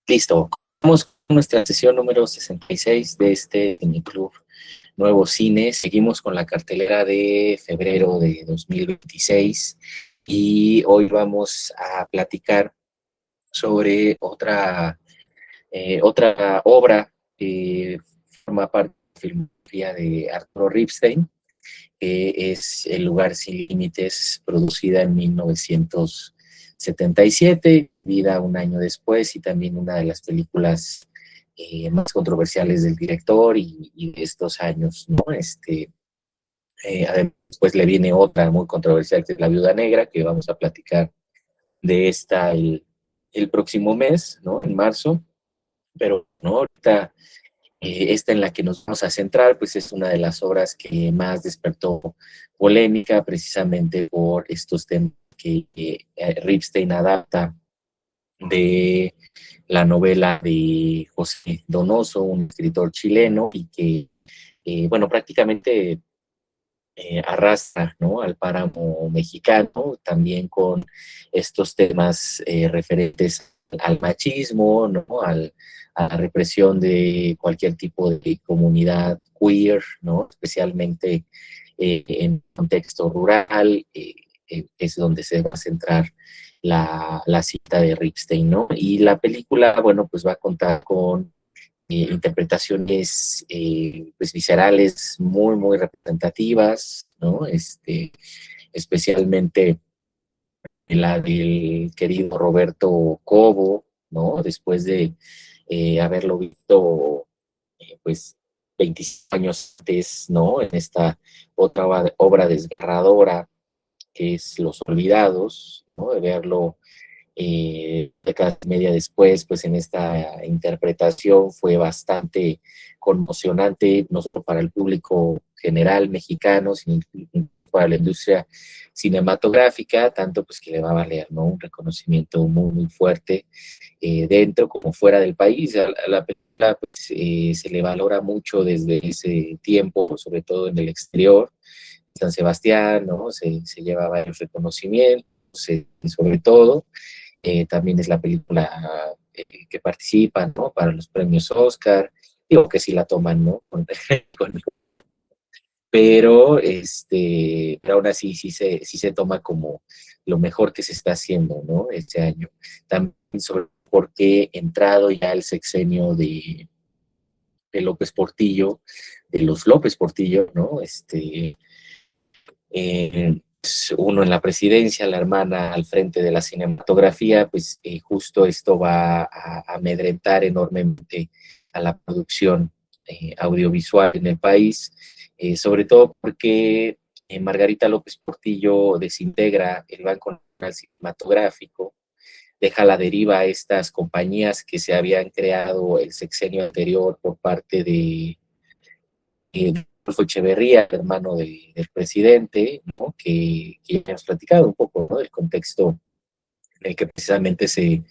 Listo. Vamos con nuestra sesión número 66 de este Cineclub Nuevo Cine. Seguimos con la cartelera de febrero de 2026 y hoy vamos a platicar sobre otra obra que forma parte de la filmografía de Arturo Ripstein, que es El lugar sin límites, producida en 1977, vida un año después, y también una de las películas más controversiales del director y de estos años, ¿no? Además, pues le viene otra muy controversial, que es La Viuda Negra, que vamos a platicar de esta el próximo mes, ¿no? En marzo, pero no, ahorita esta en la que nos vamos a centrar, pues es una de las obras que más despertó polémica, precisamente por estos temas que Ripstein adapta de la novela de José Donoso, un escritor chileno, y que, bueno, prácticamente arrastra, ¿no?, al páramo mexicano, también con estos temas referentes al machismo, ¿no?, a la represión de cualquier tipo de comunidad queer, ¿no?, especialmente en contexto rural, es donde se va a centrar la cita de Ripstein, ¿no? Y la película, bueno, pues va a contar con interpretaciones pues viscerales muy, muy representativas, ¿no? Especialmente la del querido Roberto Cobo, ¿no? Después de haberlo visto, pues, 25 años antes, ¿no? En esta otra obra desgarradora que es Los Olvidados, ¿no? De verlo décadas y media después, pues en esta interpretación fue bastante conmocionante, no solo para el público general mexicano, sino para la industria cinematográfica, tanto pues que le va a valer, ¿no?, un reconocimiento muy, muy fuerte dentro como fuera del país. A la película pues, se le valora mucho desde ese tiempo, sobre todo en el exterior. San Sebastián, ¿no? Se lleva varios reconocimientos, sobre todo. También es la película que participa, ¿no?, para los premios Oscar. Digo que sí la toman, ¿no? Con- pero aún así sí se toma como lo mejor que se está haciendo, ¿no?, este año. También sobre por qué entrado ya el sexenio de López Portillo, de los López Portillo, ¿no? Uno en la presidencia, la hermana al frente de la cinematografía, pues justo esto va a amedrentar enormemente a la producción audiovisual en el país, sobre todo porque Margarita López Portillo desintegra el Banco Nacional Cinematográfico, deja a la deriva a estas compañías que se habían creado el sexenio anterior por parte de Adolfo Echeverría, el hermano del presidente, ¿no?, que ya hemos platicado un poco, ¿no?, del contexto en el que precisamente se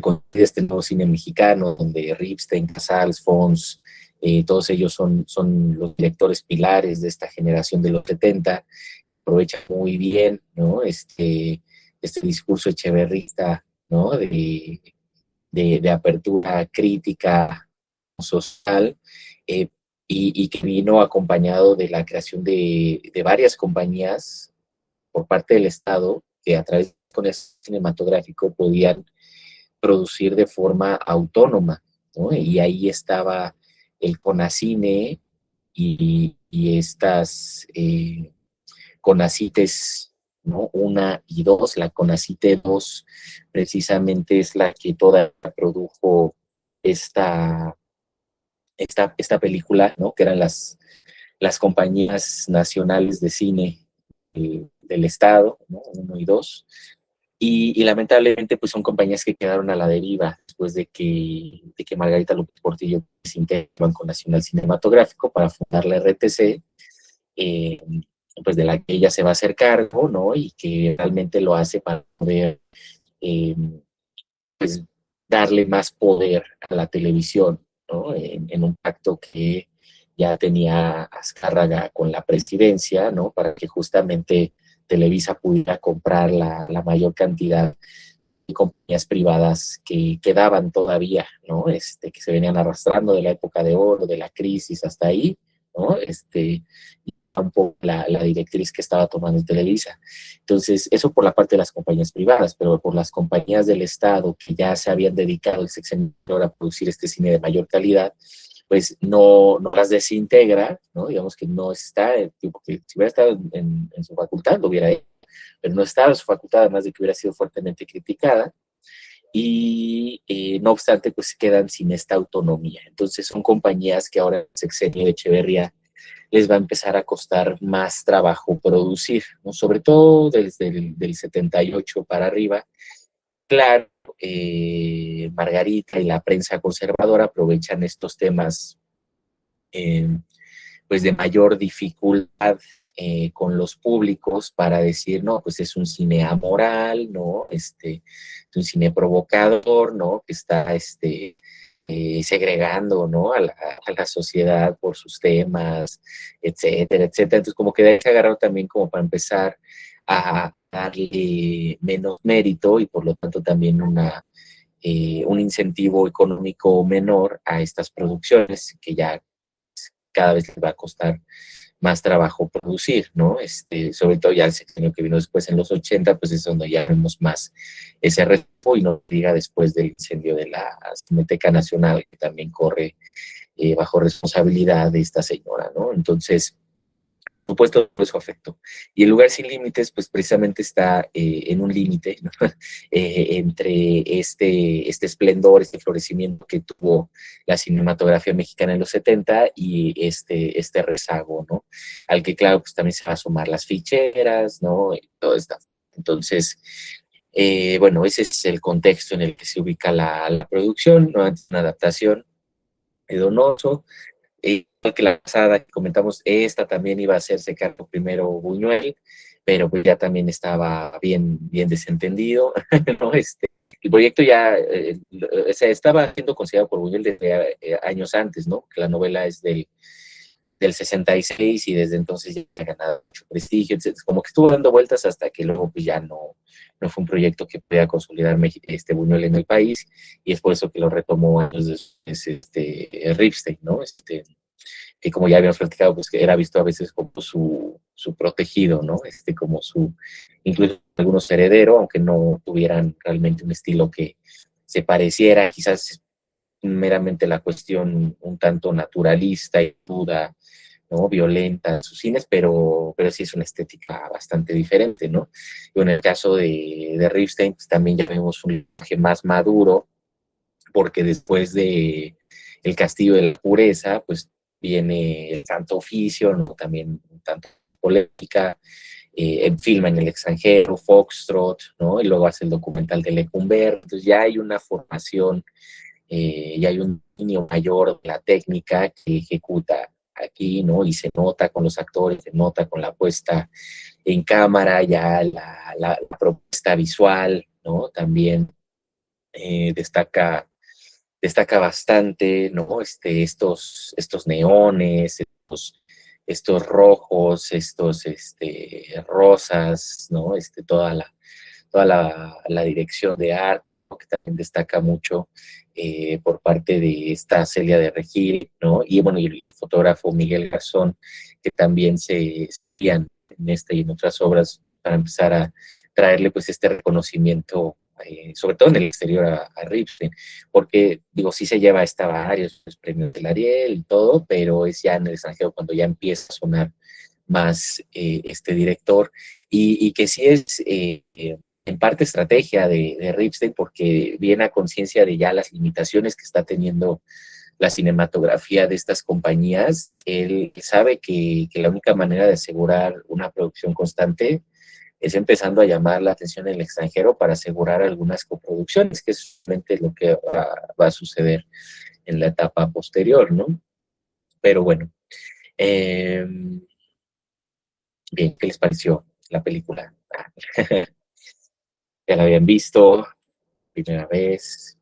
construye este nuevo cine mexicano, donde Ripstein, Casals, Fons, todos ellos son los directores pilares de esta generación de los 70, aprovecha muy bien, ¿no?, este discurso echeverrista, ¿no?, de apertura crítica social, eh, y que vino acompañado de la creación de varias compañías por parte del Estado que a través con el cinematográfico podían producir de forma autónoma, ¿no? Y ahí estaba el CONACINE y estas CONACITES, ¿no? Una y dos. La CONACITE 2 precisamente es la que toda produjo esta, esta película, ¿no?, que eran las compañías nacionales de cine del Estado, ¿no?, uno y dos. Y lamentablemente pues son compañías que quedaron a la deriva después de que Margarita López Portillo se integró al Banco Nacional Cinematográfico para fundar la RTC, eh, pues de la que ella se va a hacer cargo, ¿no? Y que realmente lo hace para poder eh, pues darle más poder a la televisión, ¿no? En un pacto que ya tenía Azcárraga con la presidencia, ¿no? Para que justamente Televisa pudiera comprar la mayor cantidad compañías privadas que quedaban todavía, ¿no? Que se venían arrastrando de la época de oro, de la crisis hasta ahí, ¿no? Un poco la directriz que estaba tomando Televisa. Entonces, eso por la parte de las compañías privadas, pero por las compañías del Estado que ya se habían dedicado el sexenio a producir este cine de mayor calidad, pues no las desintegra, ¿no? Digamos que no está, porque si hubiera estado en su facultad, lo hubiera hecho, pero no estaba en su facultad, además de que hubiera sido fuertemente criticada, y no obstante, pues quedan sin esta autonomía. Entonces son compañías que ahora el sexenio de Echeverría les va a empezar a costar más trabajo producir, ¿no? Sobre todo desde del 78 para arriba. Claro, Margarita y la prensa conservadora aprovechan estos temas eh, pues de mayor dificultad con los públicos para decir, no, pues es un cine amoral, ¿no? Es un cine provocador, ¿no? Que está segregando, ¿no? A la sociedad por sus temas, etcétera, etcétera. Entonces, como que de ahí se agarró también como para empezar a darle menos mérito y por lo tanto también un incentivo económico menor a estas producciones que ya cada vez les va a costar más trabajo producir, ¿no? Sobre todo ya el sexenio que vino después en los 80, pues es donde ya vemos más ese reto y no diga después del incendio de la Cineteca Nacional, que también corre bajo responsabilidad de esta señora, ¿no? Entonces, por supuesto, todo eso afectó. Y el lugar sin límites, pues precisamente está en un límite, ¿no? Entre este esplendor, este florecimiento que tuvo la cinematografía mexicana en los 70 y este rezago, ¿no? Al que, claro, pues también se va a sumar las ficheras, ¿no? Y todo esto. Entonces, bueno, ese es el contexto en el que se ubica la producción, ¿no? Es una adaptación de Donoso, que la pasada que comentamos, esta también iba a hacerse cargo primero Buñuel, pero pues ya también estaba bien desentendido, ¿no? El proyecto ya o sea, estaba siendo considerado por Buñuel desde años antes, ¿no? Que la novela es del 66 y desde entonces ya ha ganado mucho prestigio, entonces, como que estuvo dando vueltas hasta que luego pues ya no fue un proyecto que pudiera consolidar Buñuel en el país, y es por eso que lo retomó años después Ripstein, ¿no? Que como ya habíamos platicado, pues que era visto a veces como su protegido, ¿no? Como incluso algunos heredero, aunque no tuvieran realmente un estilo que se pareciera, quizás meramente la cuestión un tanto naturalista y duda, ¿no? Violenta en sus cines, pero sí es una estética bastante diferente, ¿no? Y en el caso de Ripstein, pues también ya vemos un lenguaje más maduro, porque después de El Castillo de la Pureza, pues viene el Santo Oficio, ¿no? También un tanto polémica, filma en el extranjero, Foxtrot, ¿no? Y luego hace el documental de Lecumber, entonces ya hay una formación, ya hay un dominio mayor de la técnica que ejecuta aquí, ¿no? Y se nota con los actores, se nota con la puesta en cámara, ya la propuesta visual, ¿no? También destaca bastante, ¿no? Estos neones, estos rojos, estos rosas, ¿no? Toda la dirección de arte, ¿no? Que también destaca mucho por parte de esta Celia de Regil, ¿no? Y bueno, y el fotógrafo Miguel Garzón, que también se espían en esta y en otras obras para empezar a traerle pues este reconocimiento, sobre todo en el exterior a Ripstein, porque digo, sí se lleva esta varios premios del Ariel y todo, pero es ya en el extranjero cuando ya empieza a sonar más este director, y que sí es en parte estrategia de Ripstein, porque viene a conciencia de ya las limitaciones que está teniendo la cinematografía de estas compañías. Él sabe que la única manera de asegurar una producción constante es empezando a llamar la atención en el extranjero para asegurar algunas coproducciones, que es realmente lo que va a suceder en la etapa posterior, ¿no? Pero bueno, eh, bien, ¿qué les pareció la película? ¿Ya la habían visto? ¿Primera vez?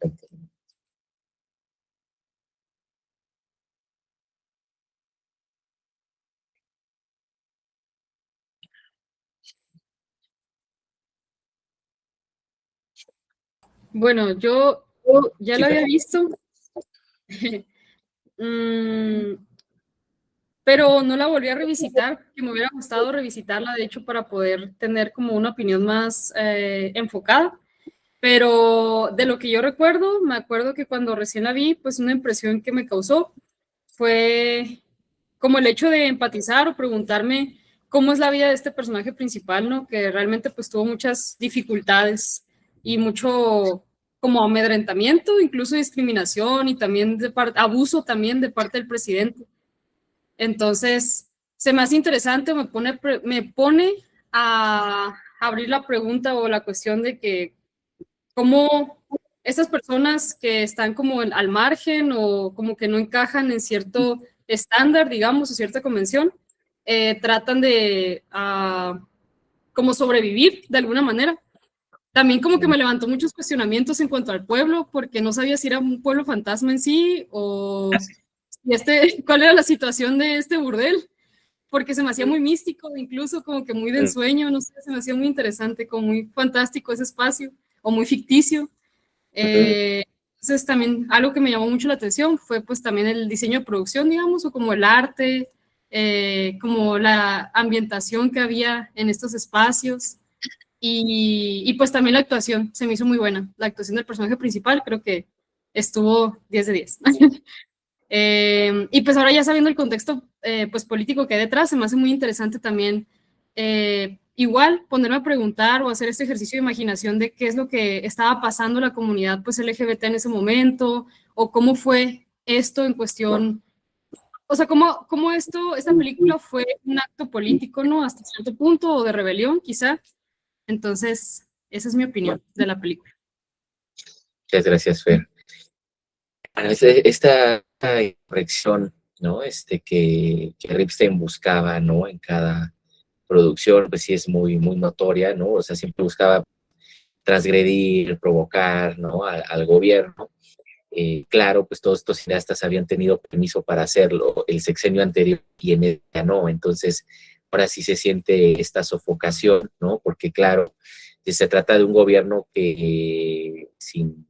Bueno, yo ya Sí, la Fer. había visto, mm, pero no la volví a revisitar, que me hubiera gustado revisitarla, de hecho, para poder tener como una opinión más enfocada. Pero de lo que yo recuerdo, me acuerdo que cuando recién la vi, pues una impresión que me causó fue como el hecho de empatizar o preguntarme cómo es la vida de este personaje principal, ¿no? Que realmente pues tuvo muchas dificultades y mucho como amedrentamiento, incluso discriminación y también abuso también de parte del presidente. Entonces, se me hace interesante, me pone a abrir la pregunta o la cuestión de que cómo estas personas que están como al margen o como que no encajan en cierto estándar, digamos, o cierta convención, tratan de como sobrevivir de alguna manera. También como que me levantó muchos cuestionamientos en cuanto al pueblo, porque no sabía si era un pueblo fantasma en sí o cuál era la situación de este burdel, porque se me hacía muy místico, incluso como que muy de ensueño, no sé, se me hacía muy interesante, como muy fantástico ese espacio, o muy ficticio. Entonces también algo que me llamó mucho la atención fue pues también el diseño de producción, digamos, o como el arte, como la ambientación que había en estos espacios y pues también la actuación se me hizo muy buena. La actuación del personaje principal creo que estuvo 10 de 10. Y pues ahora ya sabiendo el contexto pues político que hay detrás, se me hace muy interesante también igual ponerme a preguntar o hacer este ejercicio de imaginación de qué es lo que estaba pasando en la comunidad pues LGBT en ese momento o cómo fue esto en cuestión, o sea, cómo esta película fue un acto político, ¿no? Hasta cierto punto o de rebelión quizá. Entonces, esa es mi opinión de la película. Muchas gracias, Fer. Bueno, esta corrección, ¿no? Que Ripstein buscaba, ¿no? En cada producción, pues sí es muy, muy notoria, ¿no? O sea, siempre buscaba transgredir, provocar, ¿no? Al gobierno. Claro, pues todos estos cineastas habían tenido permiso para hacerlo el sexenio anterior y en ella no, entonces ahora sí se siente esta sofocación, ¿no? Porque claro, se trata de un gobierno que sin,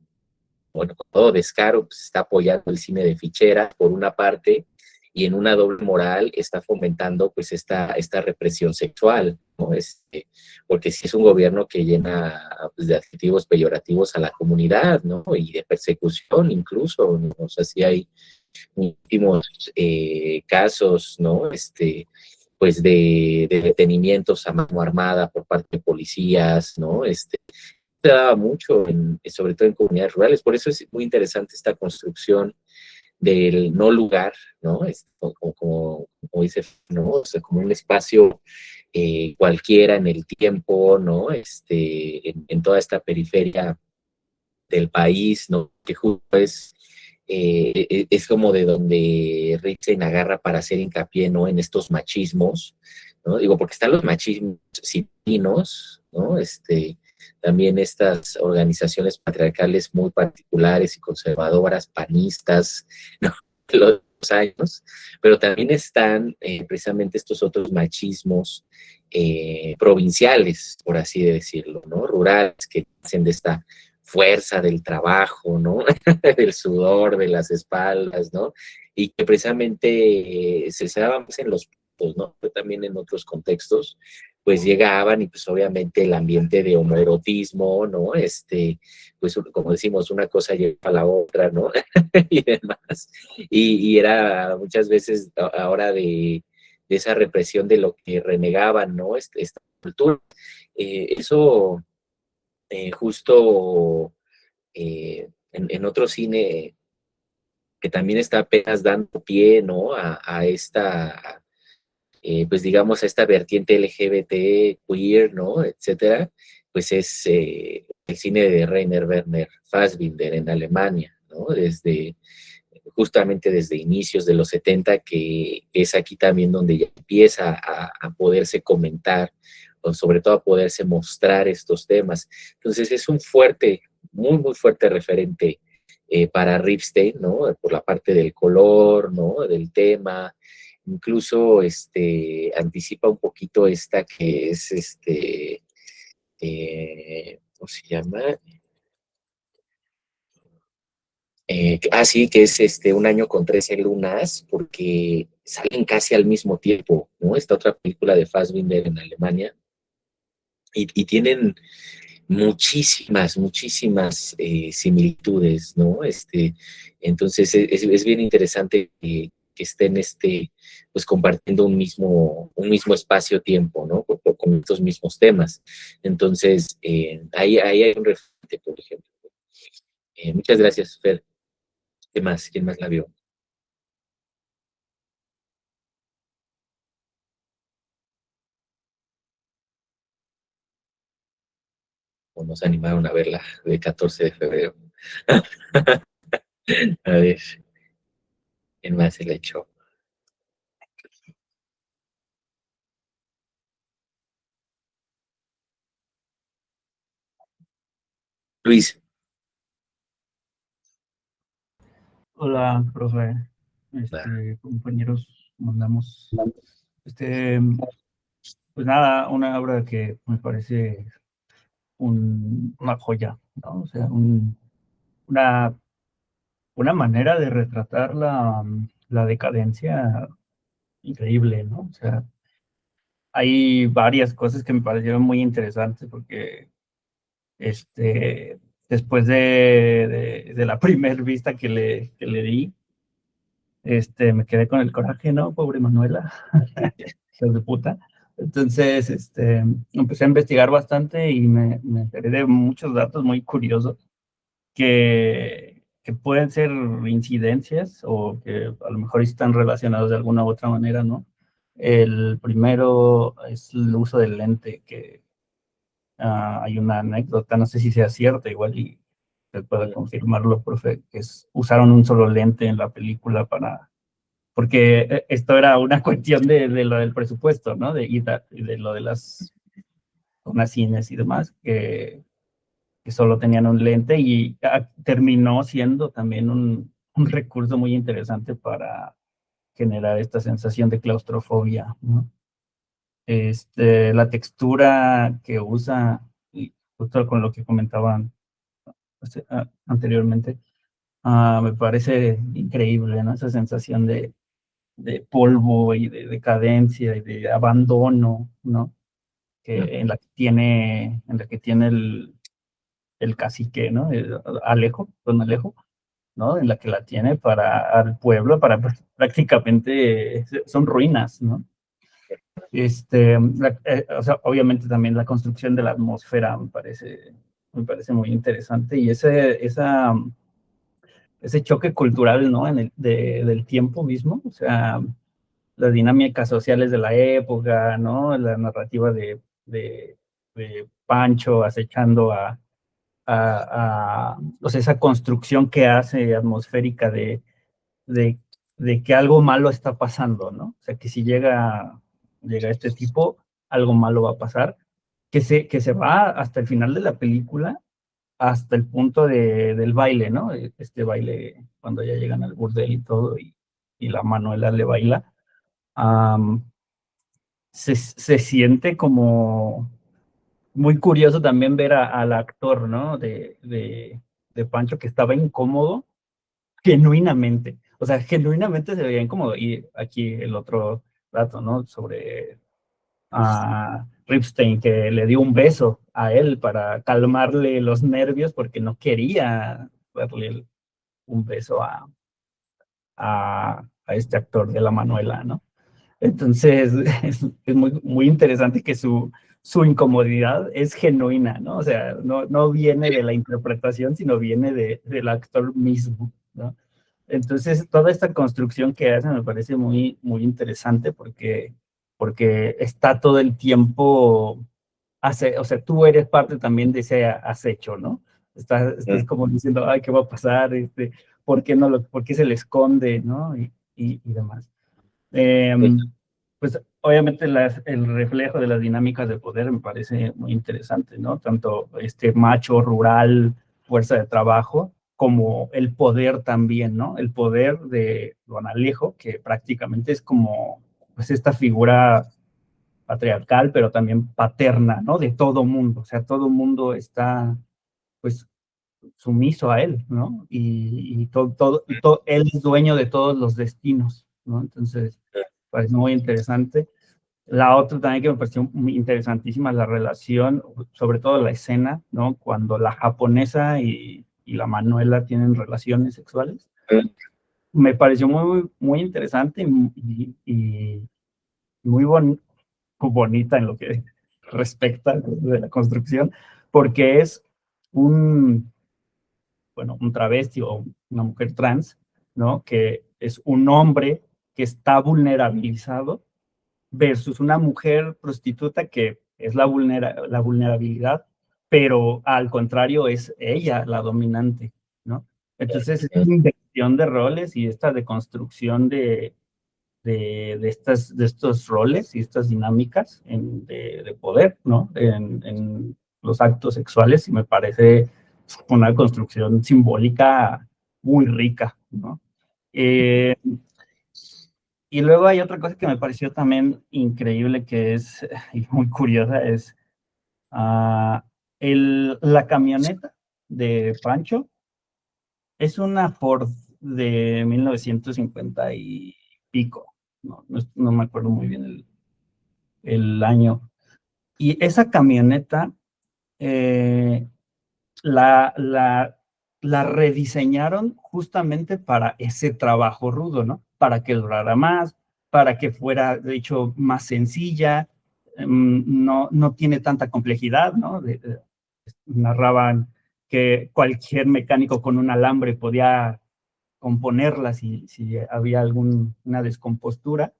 bueno, con todo descaro, pues está apoyando el cine de fichera por una parte y en una doble moral está fomentando pues esta represión sexual, ¿no? Porque sí es un gobierno que llena pues, de adjetivos peyorativos a la comunidad, ¿no? Y de persecución incluso, ¿no? O sea, sí hay últimos casos, ¿no? Pues de detenimientos a mano armada por parte de policías, ¿no? Se daba mucho, sobre todo en comunidades rurales, por eso es muy interesante esta construcción del no lugar, ¿no? Como dice, ¿no? O sea, como un espacio cualquiera en el tiempo, ¿no? En toda esta periferia del país, ¿no? Que justo es como de donde Ripstein agarra para hacer hincapié, ¿no? En estos machismos, ¿no? Digo, porque están los machismos citadinos, ¿no? También estas organizaciones patriarcales muy particulares y conservadoras, panistas, ¿no? Los años, pero también están precisamente estos otros machismos provinciales, por así decirlo, ¿no? Rurales, que hacen de esta fuerza del trabajo, ¿no? Del sudor, de las espaldas, ¿no? Y que precisamente se daba más en los puntos, ¿no? Pero también en otros contextos, pues llegaban y pues obviamente el ambiente de homoerotismo, ¿no? Pues como decimos, una cosa lleva a la otra, ¿no? Y demás. Y era muchas veces ahora de esa represión de lo que renegaban, ¿no? Esta cultura. Eso justo en otro cine que también está apenas dando pie, ¿no? A esta, pues digamos, a esta vertiente LGBT, queer, ¿no? Etcétera, pues es el cine de Rainer Werner Fassbinder en Alemania, ¿no? Justamente desde inicios de los 70, que es aquí también donde ya empieza a poderse comentar, o sobre todo a poderse mostrar estos temas. Entonces es un fuerte, muy, muy fuerte referente para Ripstein, ¿no? Por la parte del color, ¿no? Del tema, incluso anticipa un poquito esta que es, ¿cómo se llama? Sí, que es Un año con 13 lunas, porque salen casi al mismo tiempo, ¿no? Esta otra película de Fassbinder en Alemania, y tienen muchísimas similitudes, ¿no? Entonces es bien interesante que estén pues compartiendo un mismo espacio-tiempo, ¿no? Con estos mismos temas. Entonces, ahí hay un referente, por ejemplo. Muchas gracias, Fer. ¿Qué más? ¿Quién más la vio? ¿O nos animaron a verla de 14 de febrero? A ver, ¿quién más se la echó? Luis. Hola, profe. Va. Compañeros, mandamos. Este, pues nada, una obra que me parece una joya, ¿no? O sea, una, una manera de retratar la decadencia increíble, ¿no? O sea, hay varias cosas que me parecieron muy interesantes porque, este, después de la primer vista que le di, me quedé con el coraje, ¿no? Pobre Manuela, hijos de puta. Entonces, empecé a investigar bastante y me enteré de muchos datos muy curiosos que pueden ser incidencias o que a lo mejor están relacionados de alguna u otra manera, ¿no? El primero es el uso del lente, que hay una anécdota, no sé si sea cierta, igual y se puede confirmarlo, profe, que usaron un solo lente en la película porque esto era una cuestión de lo del presupuesto, ¿no? Y de lo de unas cines y demás, que solo tenían un lente y terminó siendo también un recurso muy interesante para generar esta sensación de claustrofobia, ¿no? La textura que usa, y justo con lo que comentaban anteriormente, me parece increíble, ¿no? Esa sensación de polvo y de decadencia y de abandono, ¿no? En la que tiene el cacique, ¿no? Don Alejo, ¿no? En la que la tiene al pueblo, prácticamente son ruinas, ¿no? O sea, obviamente también la construcción de la atmósfera me parece muy interesante y ese choque cultural, ¿no? Del tiempo mismo, o sea, las dinámicas sociales de la época, ¿no? La narrativa de Pancho acechando o sea, esa construcción que hace atmosférica de, de que algo malo está pasando, ¿no? O sea, que si llega este tipo, algo malo va a pasar, que se va hasta el final de la película, hasta el punto del baile, ¿no? Este baile cuando ya llegan al burdel y todo, y la Manuela le baila. Um, se siente como muy curioso también ver al actor, ¿no? De Pancho, que estaba incómodo genuinamente. O sea, genuinamente se veía incómodo. Y aquí el otro dato, ¿no? Sobre Ripstein, que le dio un beso a él para calmarle los nervios porque no quería darle un beso a este actor de la Manuela, ¿no? Entonces, es muy interesante que su incomodidad es genuina, ¿no? O sea, no viene de la interpretación, sino viene del actor mismo, ¿no? Entonces, toda esta construcción que hace me parece muy interesante porque está todo el tiempo, o sea, tú eres parte también de ese acecho, ¿no? Estás como diciendo, ay, ¿qué va a pasar? ¿Por qué se le esconde, ¿no? Y demás. Pues obviamente el reflejo de las dinámicas de poder me parece muy interesante, ¿no? Tanto este macho rural, fuerza de trabajo, como el poder también, ¿no? El poder de Don Alejo, que prácticamente es como, pues, esta figura patriarcal, pero también paterna, ¿no? De todo mundo, o sea, todo mundo está, pues, sumiso a él, ¿no? Y él es dueño de todos los destinos, ¿no? Entonces, parece muy interesante. La otra también que me pareció muy interesantísima, la relación, sobre todo la escena, ¿no? Cuando la japonesa y la Manuela tienen relaciones sexuales. Me pareció muy, muy interesante y muy bonita en lo que respecta de la construcción, porque es un travesti o una mujer trans, ¿no? Que es un hombre que está vulnerabilizado versus una mujer prostituta que es la vulnerabilidad, pero al contrario es ella la dominante, ¿no? Entonces, esta inversión de roles y esta deconstrucción de estos roles y estas dinámicas de poder, ¿no? En los actos sexuales, y me parece una construcción simbólica muy rica, ¿no? Y luego hay otra cosa que me pareció también increíble, que es y muy curiosa, es la camioneta de Pancho es una Ford de 1950 y pico, no me acuerdo muy bien el año. Y esa camioneta eh, la, la, la rediseñaron justamente para ese trabajo rudo, ¿no? Para que durara más, para que fuera, de hecho, más sencilla, no tiene tanta complejidad, ¿no? Narraban que cualquier mecánico con un alambre podía componerla si había alguna descompostura,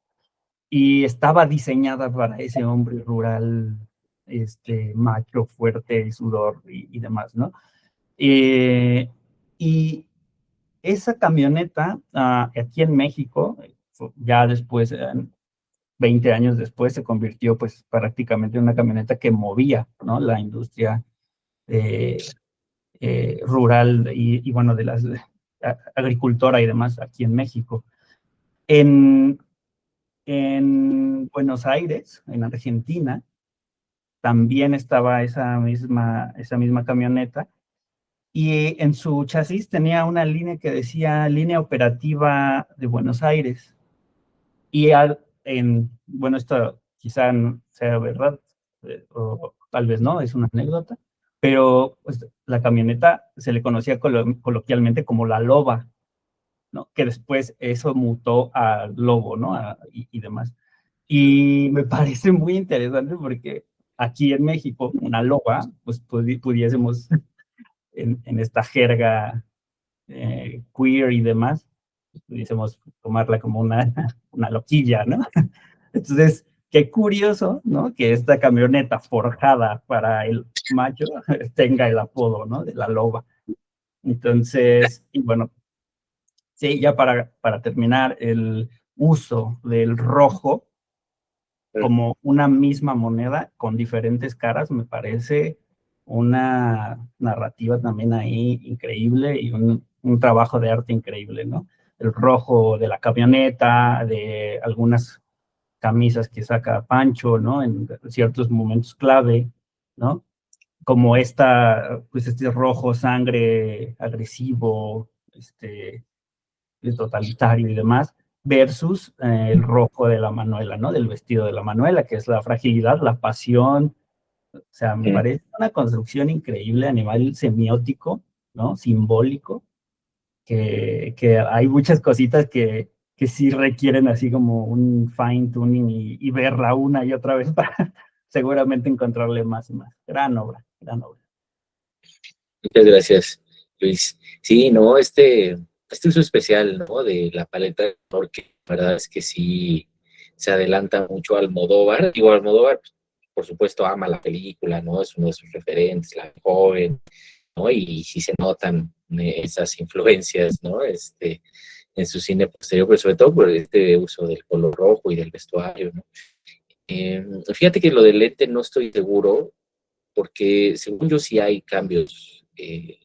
y estaba diseñada para ese hombre rural, macho, fuerte, sudor y demás, ¿no? Y esa camioneta, aquí en México, ya después, 20 años después, se convirtió pues prácticamente en una camioneta que movía, ¿no? La industria eh, rural bueno, de las agricultora y demás aquí en México. En, en Buenos Aires, en Argentina, también estaba esa misma camioneta, y en su chasis tenía una línea que decía Línea Operativa de Buenos Aires. Y bueno, esto quizá no sea verdad, o tal vez no, es una anécdota, pero pues, la camioneta se le conocía coloquialmente como la Loba, ¿no? Que después eso mutó a Lobo, ¿no? Y demás. Y me parece muy interesante porque aquí en México, una loba, pues pudiésemos en esta jerga queer y demás, pudiésemos tomarla como una loquilla, ¿no? Entonces, qué curioso, ¿no? Que esta camioneta forjada para el macho tenga el apodo, ¿no? De la loba. Entonces, y bueno, sí, ya para terminar, el uso del rojo como una misma moneda con diferentes caras me parece una narrativa también ahí increíble y un trabajo de arte increíble, ¿no? El rojo de la camioneta, de algunas camisas que saca Pancho, ¿no? En ciertos momentos clave, ¿no? Como pues este rojo sangre agresivo, totalitario y demás, versus el rojo de la Manuela, ¿no? Del vestido de la Manuela, que es la fragilidad, la pasión. O sea, me parece una construcción increíble a nivel semiótico, ¿no? Simbólico, que hay muchas cositas que sí requieren así como un fine tuning y verla una y otra vez para seguramente encontrarle más y más. Gran obra, gran obra. Muchas gracias, Luis. Sí, no, este uso especial, ¿no? De la paleta de color, que la verdad es que sí se adelanta mucho a Almodóvar. Digo, Almodóvar, pues, por supuesto, ama la película, ¿no? Es uno de sus referentes, la joven, ¿no? Y sí se notan esas influencias, ¿no? En su cine posterior, pero sobre todo por este uso del color rojo y del vestuario, ¿no? Fíjate que lo del lente no estoy seguro, porque según yo sí hay cambios de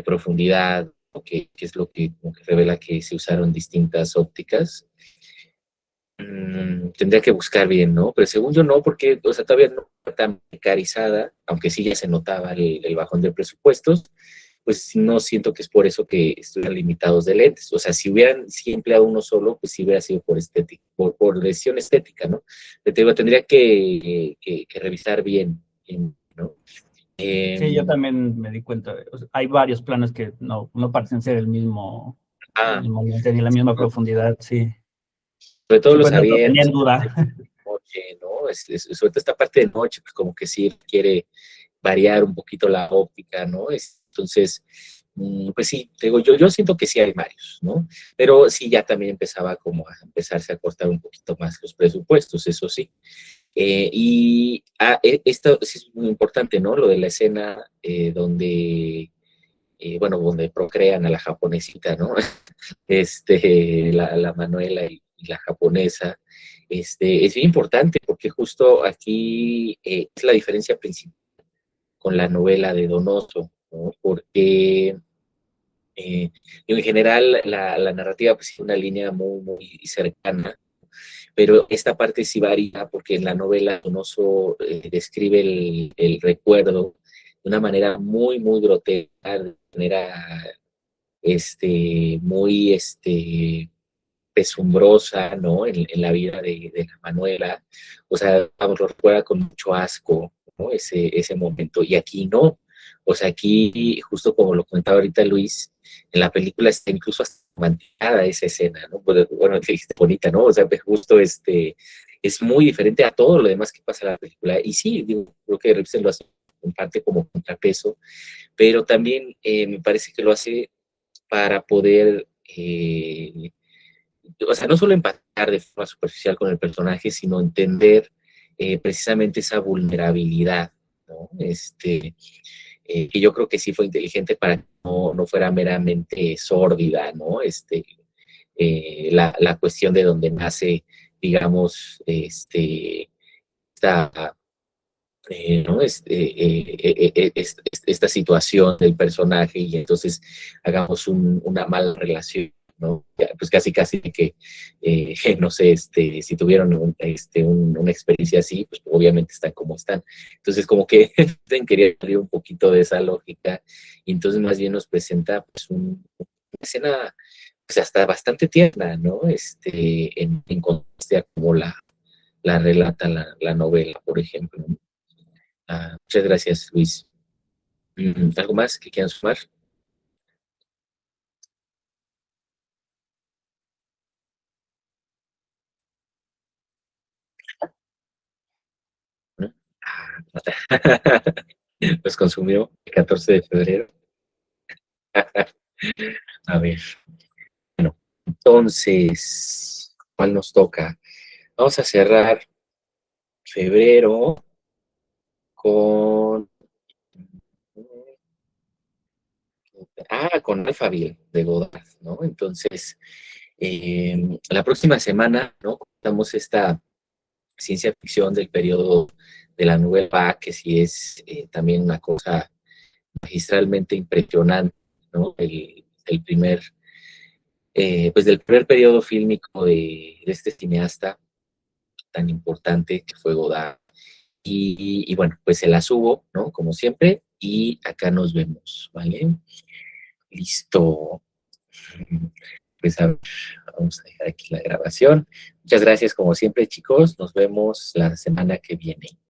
profundidad, que es lo que, como que revela que se usaron distintas ópticas. Tendría que buscar bien, ¿no? Pero según yo no, porque, o sea, todavía no está tan precarizada, aunque sí ya se notaba el bajón de presupuestos, pues no siento que es por eso que estuvieran limitados de lentes. O sea, si hubieran sí empleado uno solo, pues sí hubiera sido por estética, por decisión estética, ¿no? Pero te digo, tendría que revisar bien, ¿no? Sí, yo Em, también me di cuenta. O sea, hay varios planos que no parecen ser el ah, mismo lente ni la misma profundidad, sí. sobre todo Sí, los pues lo tenía abiertos, en duda. noche, ¿no? Sobre todo esta parte de noche, pues como que sí quiere variar un poquito la óptica, ¿no? Entonces, pues sí, te digo, yo siento que sí hay varios, ¿no? Pero sí ya también empezaba como a empezarse a cortar un poquito más los presupuestos, eso sí. Esto sí es muy importante, ¿no? Lo de la escena bueno, donde procrean a la japonesita, ¿no? La Manuela y la japonesa, es bien importante porque justo aquí es la diferencia principal con la novela de Donoso, ¿no? Porque eh, en general la narrativa pues es una línea muy, muy cercana, pero esta parte sí varía porque en la novela Donoso describe el recuerdo de una manera muy, muy grotesca, de manera muy pesumbrosa, ¿no? En la vida de la Manuela. O sea, vamos, lo recuerda con mucho asco, ¿no? Ese momento. Y aquí no. O sea, aquí, justo como lo comentaba ahorita Luis, en la película está incluso hasta manchada esa escena, ¿no? Pues, bueno, te dijiste bonita, ¿no? O sea, pues, justo es muy diferente a todo lo demás que pasa en la película. Y sí, digo, creo que Ripsen lo hace en parte como contrapeso, pero también me parece que lo hace para poder o sea, no solo empatar de forma superficial con el personaje, sino entender precisamente esa vulnerabilidad, ¿no? Que yo creo que sí fue inteligente para que no fuera meramente sórdida, ¿no? La cuestión de donde nace, digamos, esta, ¿no? Esta situación del personaje y entonces hagamos una mala relación, ¿no? Pues casi, casi que, no sé, si tuvieron una experiencia así, pues obviamente están como están. Entonces, como que quería salir un poquito de esa lógica y entonces más bien nos presenta pues una escena pues hasta bastante tierna, ¿no? En contraste a como la relata la novela, por ejemplo, ¿no? Muchas gracias, Luis. ¿Algo más que quieran sumar? ¿No? Pues consumió el 14 de febrero. A ver, bueno, entonces, ¿cuál nos toca? Vamos a cerrar febrero con... con Alphaville de Godard, ¿no? Entonces, la próxima semana, ¿no? Contamos esta ciencia ficción del periodo de la Nouvelle Vague, que sí es también una cosa magistralmente impresionante, ¿no? Pues del primer periodo fílmico de este cineasta tan importante que fue Godard. Y bueno, pues se la subo, ¿no? Como siempre, y acá nos vemos, ¿vale? Listo. Pues a ver, vamos a dejar aquí la grabación. Muchas gracias como siempre, chicos. Nos vemos la semana que viene.